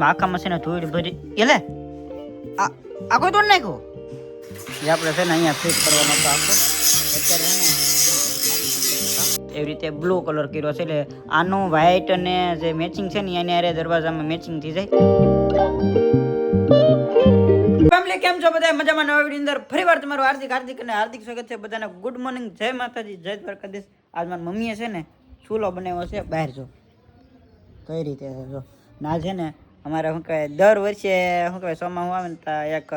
આખામાં છે ને ધૂળ ભરી એટલે આ કોઈ તોડ નાખ્યો જે આપણે છે ને અહીંયા ફિટ કરવાનો હતો આખો અત્યારે છે ને એવી રીતે બ્લુ કલર કર્યો છે એટલે આનું વ્હાઈટ અને જે મેચિંગ છે ને એની આરે દરવાજામાં મેચિંગ થઈ જાય. ફેમિલી કેમ છો બધા મજામાં? નવા વિડીયો અંદર ફરીવાર તમારું હાર્દિક સ્વાગત છે બધાને. ગુડ મોર્નિંગ, જય માતાજી, જય દ્વારકાધીશ. આજ મારી મમ્મીએ છે ને ચૂલો બનાવ્યો છે બહાર. જો કઈ રીતે છે જો ના છે ને અમારે શું કહેવાય દર વર્ષે શું કહેવાય સોમાં હું આવે ને ત્યાં એક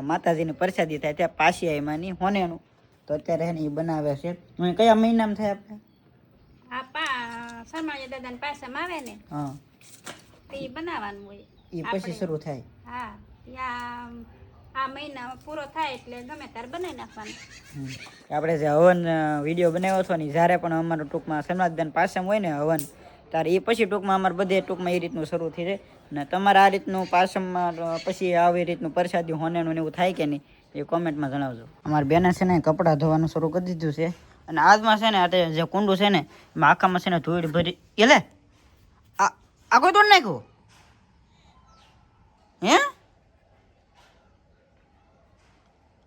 માતાજીની પ્રસાદી થાય ત્યાં પાછી એમાંની હોનેનું તો અત્યારે એને એ બનાવે છે. કયા મહિનામાં થાય આપણે? સરમાળિયા દાદાને પાસમ આવે ને હા એ બનાવવાનું હોય એ પછી શરૂ થાય. હા આ મહિના પૂરો થાય એટલે ગમે ત્યારે બનાવી નાખવાનું. આપણે જે હવન વિડીયો બનાવ્યો હતો ને જ્યારે પણ અમારું ટૂંકમાં સરમાળિયા પાસમ હોય ને હવન ત્યારે એ પછી ટૂંકમાં અમારે બધે ટૂંકમાં એ રીતનું શરૂ થઈ જાય ને તમારે આ રીતનું પાસમમાં પછી આવી રીતનું પ્રસાદી હોનેનું ને એવું થાય કે નહીં એ કોમેન્ટમાં જણાવજો. અમારી બેને છે ને કપડાં ધોવાનું શરૂ કરી દીધું છે અને આજમાં છે ને આ જે કુંડું છે ને એમાં આખામાં છે ને ધૂળ ભરી એટલે આ કોઈ તોડ નાખ્યું હે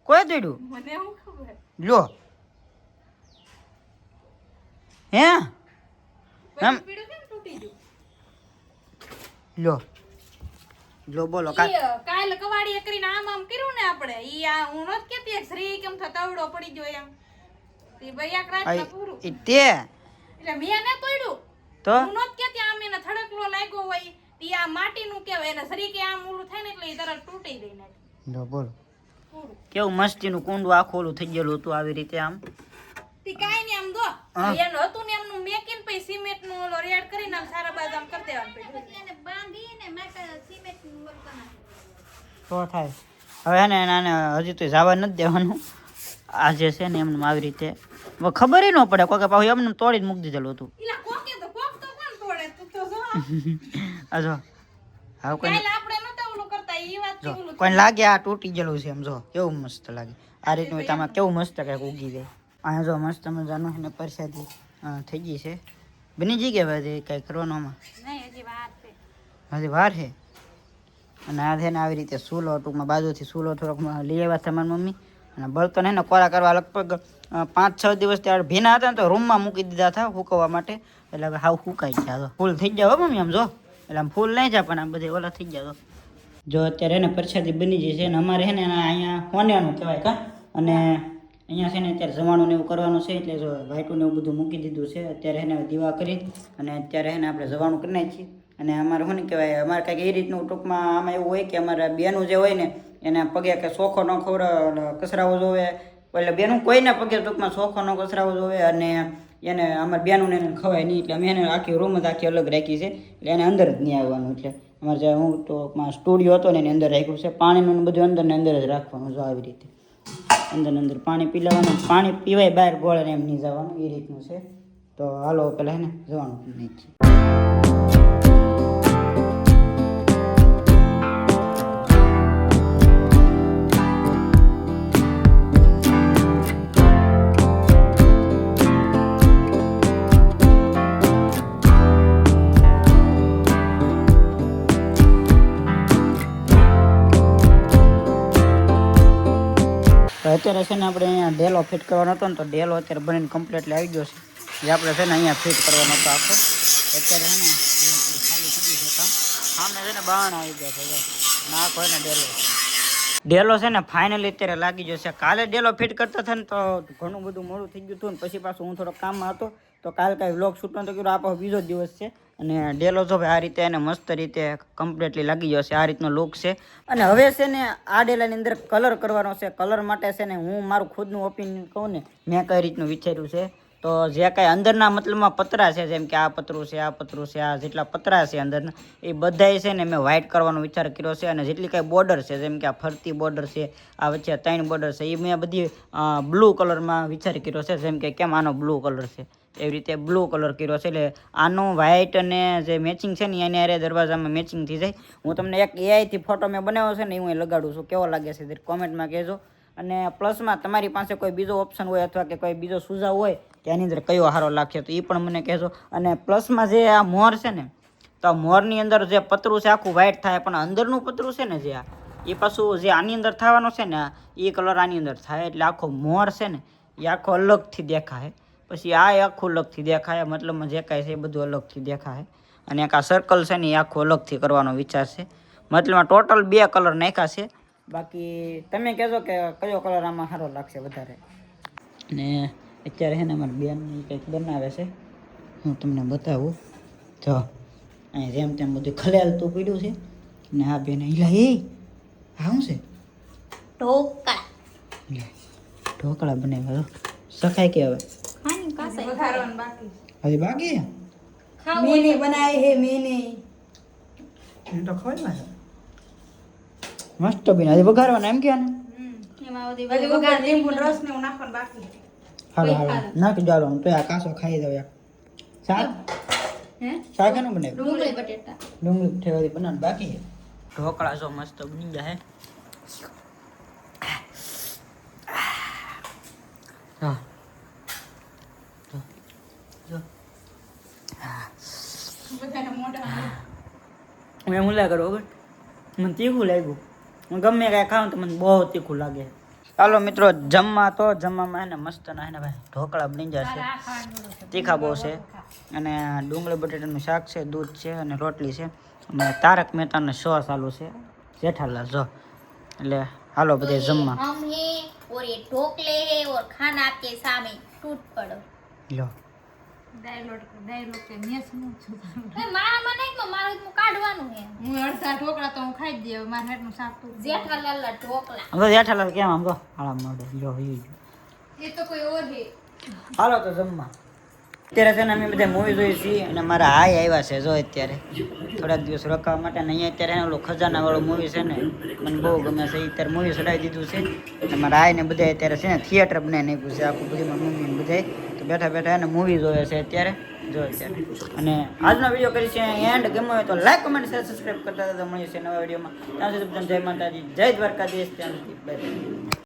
કોઈ તોડ્યું લો હે એમ લો બોલો કાલ કવાડીએ કરીને આમ કર્યું ને આપણે ઈ આ હું નત કેતી શ્રી કેમ થતાવડો પડી ગયો એમ તે ભૈયા ક્રાટ પૂરું તે એટલે મે ન તોડ્યું તો હું નત કેતી આમ એને થડકલો લાગ્યો હોય ઈ આ માટીનું કહેવાય એને શ્રી કે આમ ઓલું થાય ને એટલે ઈ તરત તૂટી દઈ નાખે. લો બોલો કેવું મસ્તીનું કુંડું આખું ઓલું થઈ ગયેલું હતું આવી રીતે આમ તી કાઈ ને આમ દો એનું હતું ને એમનું મેકીન પછી સિમેન્ટ નું ઓલો રેડ કરીને આમ સારા બાદ આમ કરી દેવાનું પછી એને બાંધીને મેક સિમેન્ટ નું ઓલ બનાવે તો થાય. હવે ને નાને હજી તો જવા નથી દેવાનું. આ જે છે ને એમને આવી રીતે ખબર ન પડે કોઈ કે પાછું એમને તોડી જ મૂકી દીધેલું હતું. ઈલા કોકે તો કોક તો કોણ તોડે તું તો જો આ જો હા કોઈ કાલે આપણે નતા ઓલું કરતા ઈ વાત કે ઓલું કોઈ લાગે આ તૂટી ગયેલું છે એમ જો કેવું મસ્ત લાગે આ રીતનું તમારે કેવું મસ્ત કંઈક ઉગી જાય. અહીંયા જો મસ્ત મજાનું એને પ્રસાદી થઈ ગઈ છે. બની જઈ કે ભાઈ કંઈ કરવાનું આમાં નહીં હજી વાર છે હજી વાર છે. અને આ છે ને આવી રીતે સૂલો ટૂંકમાં બાજુથી સૂલો થોડોક લઈ આવ્યા છે મારી મમ્મી અને બળતણ એને કોરા કરવા લગભગ 5-6 દિવસ ત્યારે ભીના હતા ને તો રૂમમાં મૂકી દીધા હતા સૂકવવા માટે એટલે હવે હાવ સુકાઈ ગયા. ફૂલ થઈ ગયા હો મમ્મી આમ જો એટલે આમ ફૂલ નહીં જાય પણ આમ બધે ઓલા થઈ ગયા. જો અત્યારે એને પ્રસાદી બની જાય છે અને અમારે છે ને અહીંયા હોનેનું કહેવાય કા અને અહીંયા છે ને અત્યારે જમવાનું ને એવું કરવાનું છે એટલે જો વાઈટું ને એવું બધું મૂકી દીધું છે. અત્યારે એને દીવા કરી અને અત્યારે એને આપણે જવાનું કરી નાખીએ અને અમારે શું ને કહેવાય અમારે કંઈક એ રીતનું ટૂંકમાં આમાં એવું હોય કે અમારા બેનું જે હોય ને એને પગે કે ચોખ્ખો ન કસરાવો જોવે એટલે બેનું કોઈને પગે ટૂંકમાં ચોખ્ખો ન કસરાવો જોવે અને એને અમારે બેનું એને ખવાય નહીં એટલે અમે એને આખી રૂમ જ આખી અલગ રાખી છે એટલે એને અંદર જ નહીં આવવાનું. એટલે અમારે જે હું ટૂંકમાં સ્ટુડિયો હતો ને એની અંદર રાખ્યું છે. પાણીનું બધું અંદર ને અંદર જ રાખવાનું જો આવી રીતે અંદર પાણી પી લેવાનું. પાણી પીવાય બહાર ગોળે એમ નહીં જવાનું એ રીતનું છે. તો હાલો પેલા હે ને જવાનું નહીં છે. અત્યારે છે ને આપણે અહીંયા ડેલો ફિટ કરવાનો હતો ને તો ડેલો અત્યારે બનીને કમ્પ્લીટલી આવી ગયો છે જે આપણે છે ને અહીંયા ફિટ કરવાનો હતો આખો. અત્યારે છે ને ખાલી થઈ ગયું છે કામ. સામે છે ને બાણ આવી ગયા છે નાખો ને ડેલો છે ને ફાઇનલી અત્યારે લાગી જશે. કાલે ડેલો ફિટ કરતા હતા ને તો ઘણું બધું મોડું થઈ ગયું હતું ને પછી પાછું હું થોડો કામમાં હતો તો કાલે કાંઈ વ્લોગ શૂટનો તો કર્યો આપણો બીજો દિવસ છે અને ડેલો જો ભાઈ આ રીતે એને મસ્ત રીતે કમ્પ્લીટલી લાગી જશે. આ રીતનો લુક છે અને હવે છે ને આ ડેલાની અંદર કલર કરવાનો છે. કલર માટે છે ને હું મારું ખુદનું ઓપિનિયન કહું ને મેં કઈ રીતનું વિચાર્યું છે તો જે કાંઈ અંદરના મતલબમાં પતરા છે જેમ કે આ પતરું છે આ પતરું છે આ જેટલા પતરા છે અંદરના એ બધાય છે ને મેં વ્હાઇટ કરવાનો વિચાર કર્યો છે અને જેટલી કાંઈ બોર્ડર છે જેમ કે આ ફરતી બોર્ડર છે આ વચ્ચે 3 બોર્ડર છે એ મેં બધી બ્લુ કલરમાં વિચાર કર્યો છે જેમ કે કેમ આનો બ્લુ કલર છે એવી રીતે બ્લુ કલર કર્યો છે એટલે આનું વ્હાઇટ અને જે મેચિંગ છે ને એની આરે દરવાજામાં મેચિંગ થઈ જાય. હું તમને એક એઆઈથી ફોટો મેં બનાવ્યો છે ને એ હું લગાડું છું કેવો લાગે છે કોમેન્ટમાં કહેજો. અને પ્લસમાં તમારી પાસે કોઈ બીજો ઓપ્શન હોય અથવા કે કોઈ બીજો સુઝાવ હોય કે આની અંદર કયો સારો લાગશે તો એ પણ મને કહેજો. અને પ્લસમાં જે આ મોર છે ને તો મોરની અંદર જે પતરું છે આખું વ્હાઈટ થાય, પણ અંદરનું પતરું છે ને જે એ પાછું જે આની અંદર થવાનો છે ને એ કલર આની અંદર થાય, એટલે આખો મોર છે ને એ આખો અલગથી દેખાય. પછી આ આખું અલગથી દેખાય, મતલબમાં જે કાંઈ છે એ બધું અલગથી દેખાય. અને એક આ સર્કલ છે ને એ આખું અલગથી કરવાનો વિચાર છે. મતલબમાં ટોટલ 2 કલર નાખ્યા છે. બાકી તમે કહેજો કે કયો કલર આમાં સારો લાગશે વધારે. ને અત્યારે છે ને અમારી બેન કંઈક બનાવે છે, હું તમને બતાવું. જો અહીં જેમ તેમ બધું ખલેલતું પડ્યું છે ને આ બેન હિલા એ હા શું છે ઢોકળા લે ઢોકળા બનાવ્યા. સખાય કે હવે ખાની કાસે વઘારવાનું બાકી હજી બાકી છે? મેને બનાવી હે મેને હું તો ખવાય છે મસ્ત બેન. હજી વઘારવાના એમ કે ને એમાં બધી વઘાર લીંબુ રસ ને નાખવાનું બાકી. હાલો હાલો નાખી ચાલો હું તો આ કાસો ખાઈ દઉં. એક શાક હે શાક એનું બનાવ્યું? ડુંગળી બટેટા ડુંગળી ઠેવાથી બનાવવાનું બાકી છે. ઢોકળા જો મસ્ત બની જાય. હા જો બધાને મોઢા મેં હું લાગે ખબર મને તીખું લાગ્યું. હું ગમે કાંઈ ખાઉં તો મને બહુ તીખું લાગે. ચાલો મિત્રો જમવામાં એને મસ્ત ના એને ભાઈ ઢોકળા બની જશે. તીખા બહુ છે અને ડુંગળી બટેટાનું શાક છે, દૂધ છે અને રોટલી છે. અને તારક મહેતાનો શો ચાલુ છે જેઠાલાલ જો. એટલે હાલો બધે જમવા. हम हैं और ये ढोकले हैं और खाना आपके सामने टूट पड़ो લો ડાયલોગ કે મેસ નું છું મારા મને એક મારું હું કાઢવાનું હે હું અડધા ઢોકળા તો હું ખાઈ જ દે મારા હેડનું શાક તો જેઠાલાલ ઢોકળા આમ તો જેઠાલાલ કેમ આમ તો હાલા મોઢે લો એ તો કોઈ ઓર હે. હાલો તો જમવા. અત્યારે છે ને અમે બધા મૂવી જોઈએ છીએ અને મારા હાઈ આવ્યા છે જો અત્યારે થોડાક દિવસ રોકાવા માટે. અને અહીંયા અત્યારે ઓલું ખજાનાવાળું મૂવી છે ને મને બહુ ગમે છે. અત્યારે મૂવી ચડાવી દીધું છે અને મારા હાઈને બધા અત્યારે છે ને થિયેટર બનાવી નાખ્યું છે આખું બધી મમ્મી બધા. તો બેઠા બેઠા એને મૂવી જોવે છે અત્યારે જો અત્યારે. અને આજનો વિડીયો કરી છે એન્ડ ગમ્યો હોય તો લાઈક કમેન્ટ શેર સબસ્ક્રાઈબ કરતા મળીએ છીએ નવા વિડીયોમાં. ત્યાં સુધી જય માતાજી, જય દ્વારકાધીશ. ત્યાં સુધી બાય.